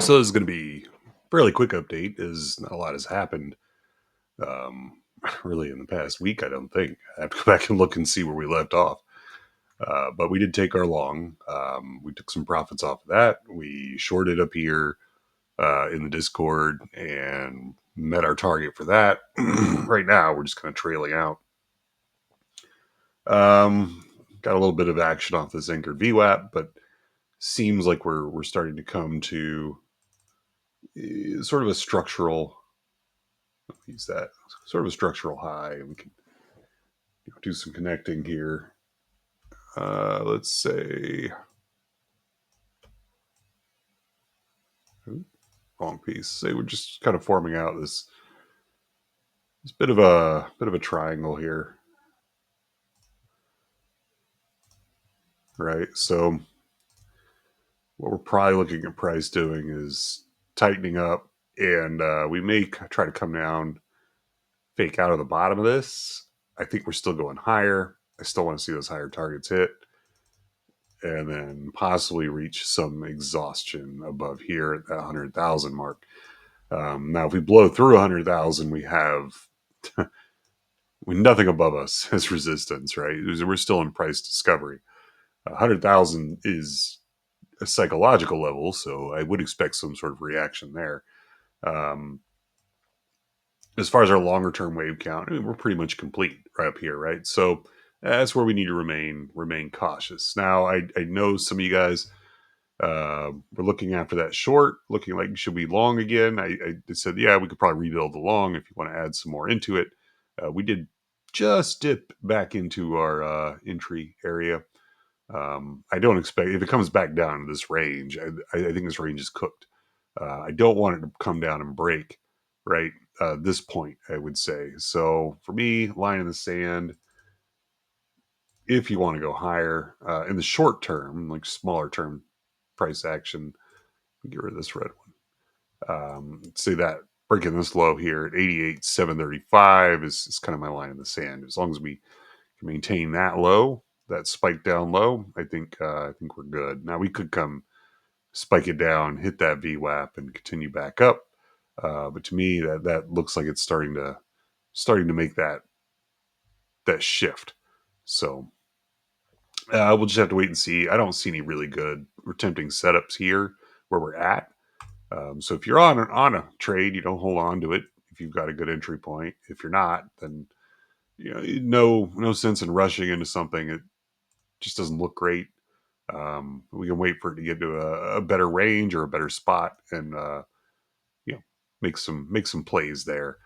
So this is going to be a fairly quick update, as not a lot has happened um, really in the past week. I don't think I have to go back and look and see where we left off. But we did take our long. We took some profits off of that. We shorted up here in the Discord and met our target for that. Right now, we're just kind of trailing out. Got a little bit of action off this anchored VWAP, but seems like we're starting to come to sort of a structural. Use that sort of a structural high, and we can do some connecting here. Let's say wrong piece. Say we're just kind of forming out this bit of a triangle here, right? So what we're probably looking at price doing is tightening up, and we may try to come down, fake out of the bottom of this. I think we're still going higher. I still want to see those higher targets hit, and then possibly reach some exhaustion above here at that 100,000 mark. Now, if we blow through 100,000, we have nothing above us as resistance, right? We're still in price discovery. 100,000 is a psychological level, so I would expect some sort of reaction there. Um, as far as our longer term wave count, I mean, we're pretty much complete right up here, right? So that's where we need to remain cautious. Now, I know some of you guys we're looking after that short, looking like should we long again. I said, yeah, we could probably rebuild the long if you want to add some more into it. We did just dip back into our entry area. I don't expect if it comes back down to this range. I think this range is cooked. I don't want it to come down and break right this point. I would say so. For me, line in the sand. If you want to go higher in the short term, like smaller term price action, get rid of this red one. Say that breaking this low here at 88,735 is kind of my line in the sand. As long as we can maintain that low, that spike down low, I think we're good. Now we could come spike it down, hit that VWAP, and continue back up. But to me, that looks like it's starting to make that shift. So we'll just have to wait and see. I don't see any really good or tempting setups here where we're at. So if you're on a trade, you don't hold on to it if you've got a good entry point. If you're not, then no sense in rushing into something. It just doesn't look great. We can wait for it to get to a better range or a better spot, and you know make some plays there.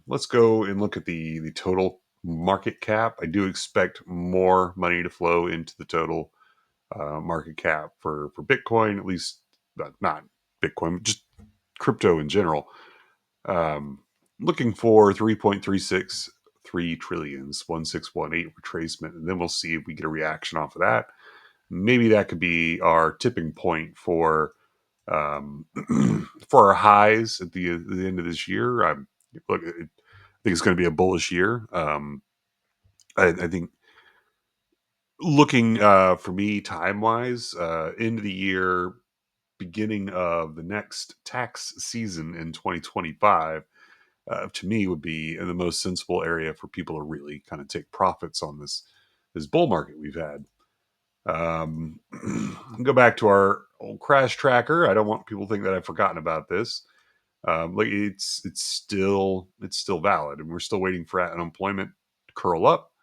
Let's go and look at the total market cap. I do expect more money to flow into the total market cap for Bitcoin, at least not Bitcoin, just crypto in general. Um, Looking for 3.363 trillions, 1618 retracement, and then we'll see if we get a reaction off of that. Maybe that could be our tipping point um, for our highs at the end of this year. Look, I think it's going to be a bullish year. I think looking for me time wise, end of the year, beginning of the next tax season in 2025, to me would be in the most sensible area for people to really kind of take profits on this bull market we've had. Um, go back to our old crash tracker. I don't want people to think that I've forgotten about this. Like it's still valid, and we're still waiting for unemployment to curl up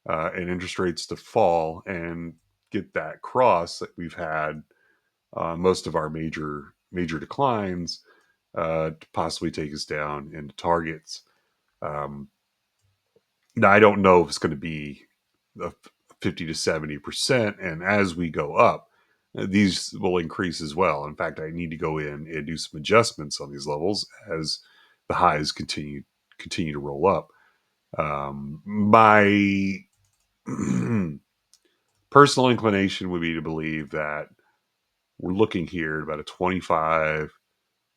and interest rates to fall and get that cross that we've had most of our major declines to possibly take us down into targets. Um, Now I don't know if it's going to be a 50 to 70%, and as we go up, these will increase as well. In fact, I need to go in and do some adjustments on these levels as the highs continue to roll up. My personal inclination would be to believe that we're looking here at about a 25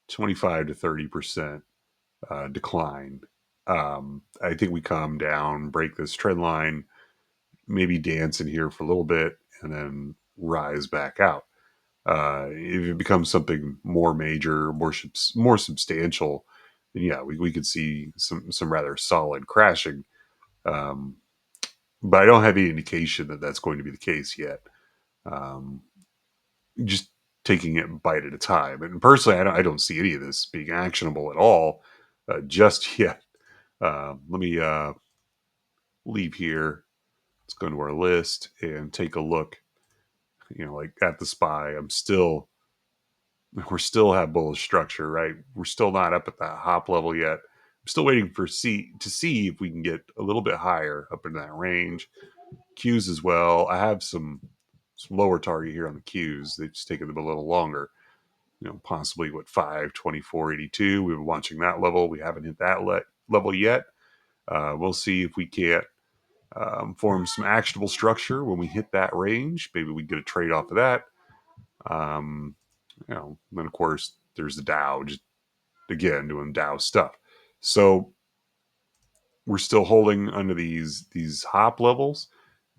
to 30% decline. I think we come down, break this trend line, maybe dance in here for a little bit, and then rise back out. If it becomes something more major, more substantial, then yeah, we could see some rather solid crashing. Um, but I don't have any indication that that's going to be the case yet. Um, just taking it bite at a time. And personally, I don't see any of this being actionable at all just yet. Let me leave here. Let's go into our list and take a look. Like at the spy, we're still have bullish structure, right? We're still not up at that hop level yet. I'm still waiting for to see if we can get a little bit higher up in that range. Qs as well. I have some lower target here on the Qs. They've just taken them a little longer. Possibly what 524.82. We've been watching that level. We haven't hit that level yet. We'll see if we can't form some actionable structure when we hit that range. Maybe we get a trade off of that. Then of course there's the Dow, just again doing Dow stuff. So we're still holding under these hop levels,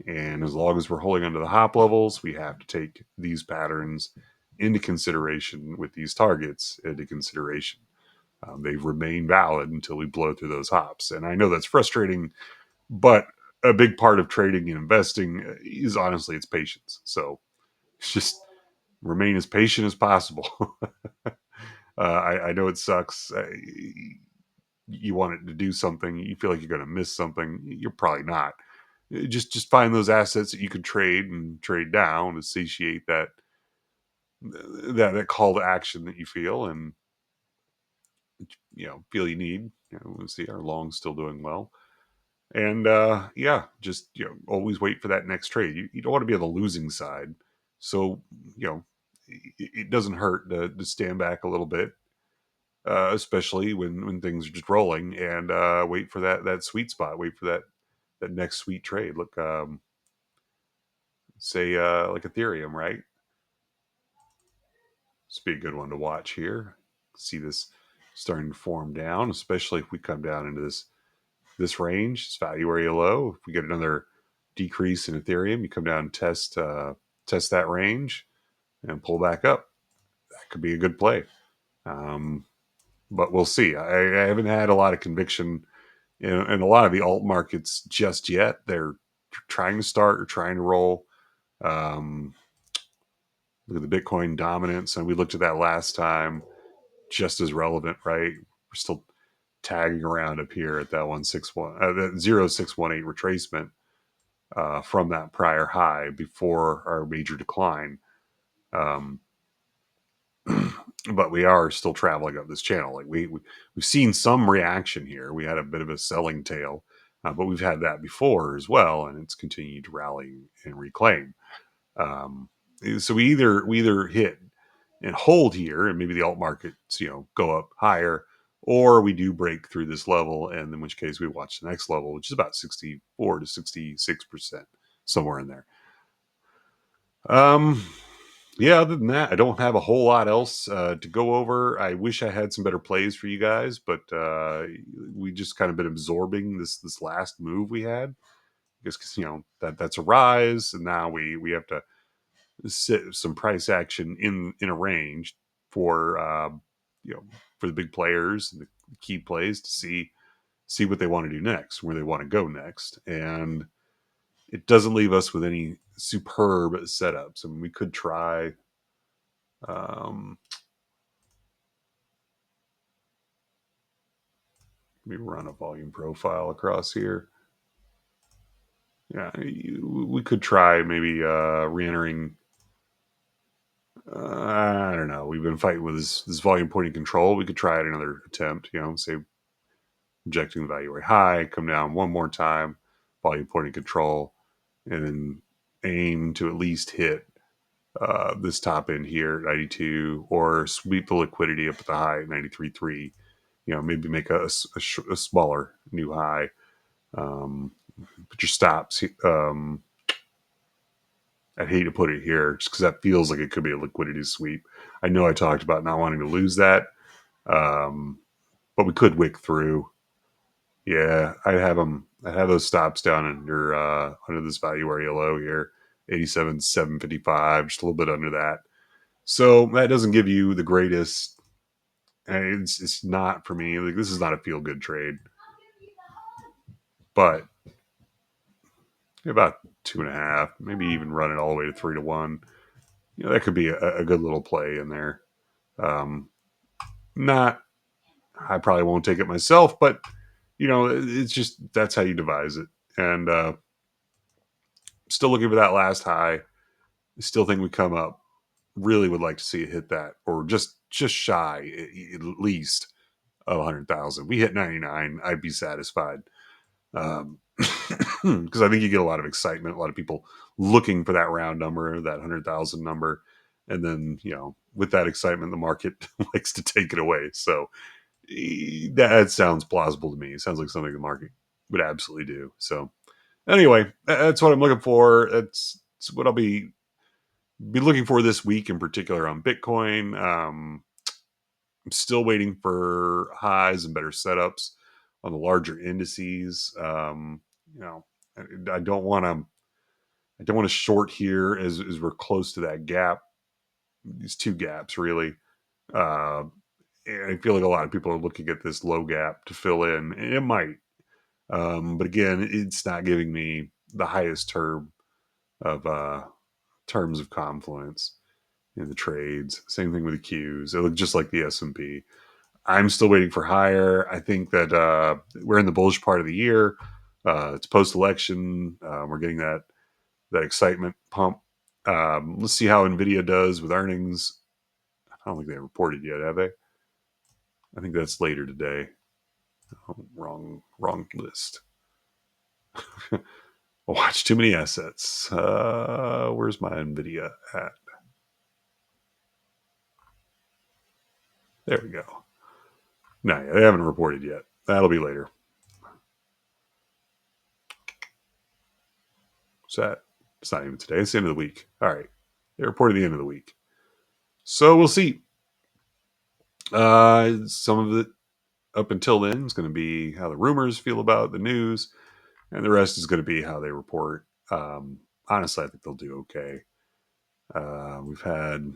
and as long as we're holding under the hop levels, we have to take these patterns into consideration with these targets into consideration. They've remained valid until we blow through those hops, and I know that's frustrating, but a big part of trading and investing is honestly it's patience. So it's just remain as patient as possible. I know it sucks. You want it to do something, you feel like you're going to miss something. You're probably not. Just find those assets that you can trade and trade down to satiate that call to action that you feel and feel you need. Let's see, our long's still doing well. And yeah, just always wait for that next trade. You don't want to be on the losing side, so it doesn't hurt to stand back a little bit, especially when things are just rolling, and wait for that sweet spot. Wait for that next sweet trade. Look, say like Ethereum, right? This would be a good one to watch here. See this starting to form down, especially if we come down into this range, this value area low. If we get another decrease in Ethereum, you come down and test that range and pull back up. That could be a good play. Um, but we'll see. I haven't had a lot of conviction in a lot of the alt markets just yet. They're trying to start or trying to roll. Um, Look at the Bitcoin dominance, and we looked at that last time. Just as relevant, right? We're still tagging around up here at that 161, that 0618 retracement from that prior high before our major decline. Um, but we are still traveling up this channel. Like we've seen some reaction here. We had a bit of a selling tail, but we've had that before as well, and it's continued to rally and reclaim. Um, so we either hit and hold here, and maybe the alt markets go up higher, or we do break through this level, and in which case we watch the next level, which is about 64 to 66%, somewhere in there. Um, yeah, other than that, I don't have a whole lot else to go over. I wish I had some better plays for you guys, but we just kind of been absorbing this last move we had. Because that's a rise, and now we have to sit some price action in a range for you know for the big players and the key plays to see what they want to do next, where they want to go next, and it doesn't leave us with any superb setups. I mean, we could try. Um, Let me run a volume profile across here. Yeah, we could try maybe re-entering. I don't know. We've been fighting with this volume pointing control. We could try it another attempt. Say rejecting the value very high, come down one more time, volume pointing control, and then aim to at least hit this top end here at 92, or sweep the liquidity up at the high at 93.3. Maybe make a smaller new high. Put your stops. I'd hate to put it here just because that feels like it could be a liquidity sweep. I know I talked about not wanting to lose that, um, but we could wick through. Yeah, I'd have them. I'd have those stops down under this value area low here, 87,755, just a little bit under that. So that doesn't give you the greatest. It's not for me. Like, this is not a feel good trade, but about 2.5, maybe even run it all the way to 3 to 1. That could be a good little play in there. Um, not, I probably won't take it myself, but it's just that's how you devise it. And still looking for that last high. Still think we come up. Really would like to see it hit that, or just shy at least of 100,000. We hit 99, I'd be satisfied. Because I think you get a lot of excitement, a lot of people looking for that round number, that 100,000 number, and then with that excitement, the market likes to take it away. So that sounds plausible to me. It sounds like something the market would absolutely do. So anyway, that's what I'm looking for. That's what I'll be looking for this week in particular on Bitcoin. I'm still waiting for highs and better setups on the larger indices. You know, I don't want to. I don't want to short here as we're close to that gap. These two gaps really. Uh, and I feel like a lot of people are looking at this low gap to fill in, and it might. But again, it's not giving me the highest term of terms of confluence in the trades. Same thing with the Qs. It looked just like the S&P. I'm still waiting for higher. I think that we're in the bullish part of the year. It's post-election. We're getting that excitement pump. Let's see how Nvidia does with earnings. I don't think they reported yet, have they? I think that's later today. Oh, wrong list. I watch too many assets. Where's my Nvidia at? There we go. No, yeah, they haven't reported yet. That'll be later. So that it's not even today. It's the end of the week. All right. They reported the end of the week. So we'll see. Some of it up until then is going to be how the rumors feel about the news, and the rest is going to be how they report. Honestly, I think they'll do okay. We've had,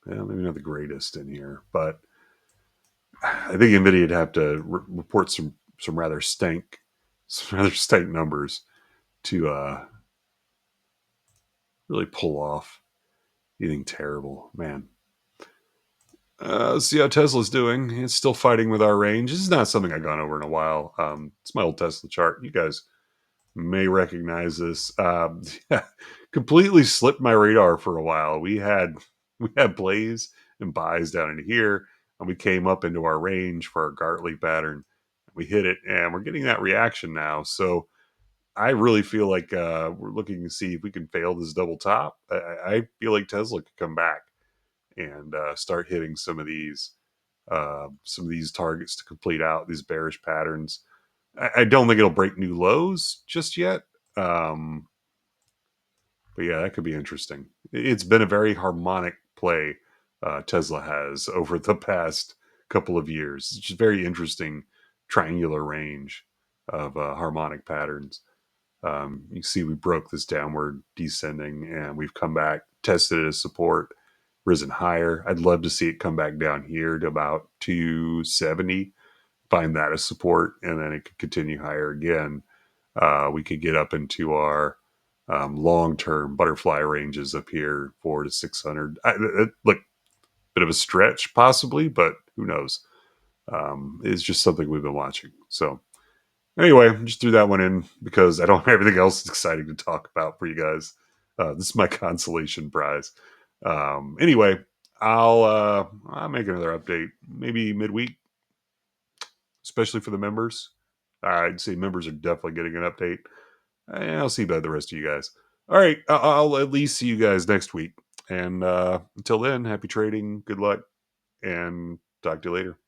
well, maybe not the greatest in here, but I think Nvidia would have to report some rather stank numbers to really pull off anything terrible, man. Let's see how Tesla's doing. It's still fighting with our range. This is not something I've gone over in a while. It's my old Tesla chart. You guys may recognize this. Completely slipped my radar for a while. We had plays and buys down into here, and we came up into our range for our Gartley pattern. We hit it, and we're getting that reaction now. So I really feel like we're looking to see if we can fail this double top. I feel like Tesla could come back and start hitting some of these targets to complete out these bearish patterns. I don't think it'll break new lows just yet. Um, but yeah, that could be interesting. It's been a very harmonic play Tesla has over the past couple of years. It's just very interesting triangular range of harmonic patterns. You see, we broke this downward descending, and we've come back, tested it as support, risen higher. I'd love to see it come back down here to about 270, find that as support, and then it could continue higher again. We could get up into our long-term butterfly ranges up here, 4 to 600. Look, bit of a stretch possibly, but who knows? It's just something we've been watching. So anyway, just threw that one in because I don't have everything else exciting to talk about for you guys. This is my consolation prize. Anyway, I'll make another update maybe midweek, especially for the members. I'd say members are definitely getting an update. And I'll see about the rest of you guys. All right, I'll at least see you guys next week. And until then, happy trading, good luck, and talk to you later.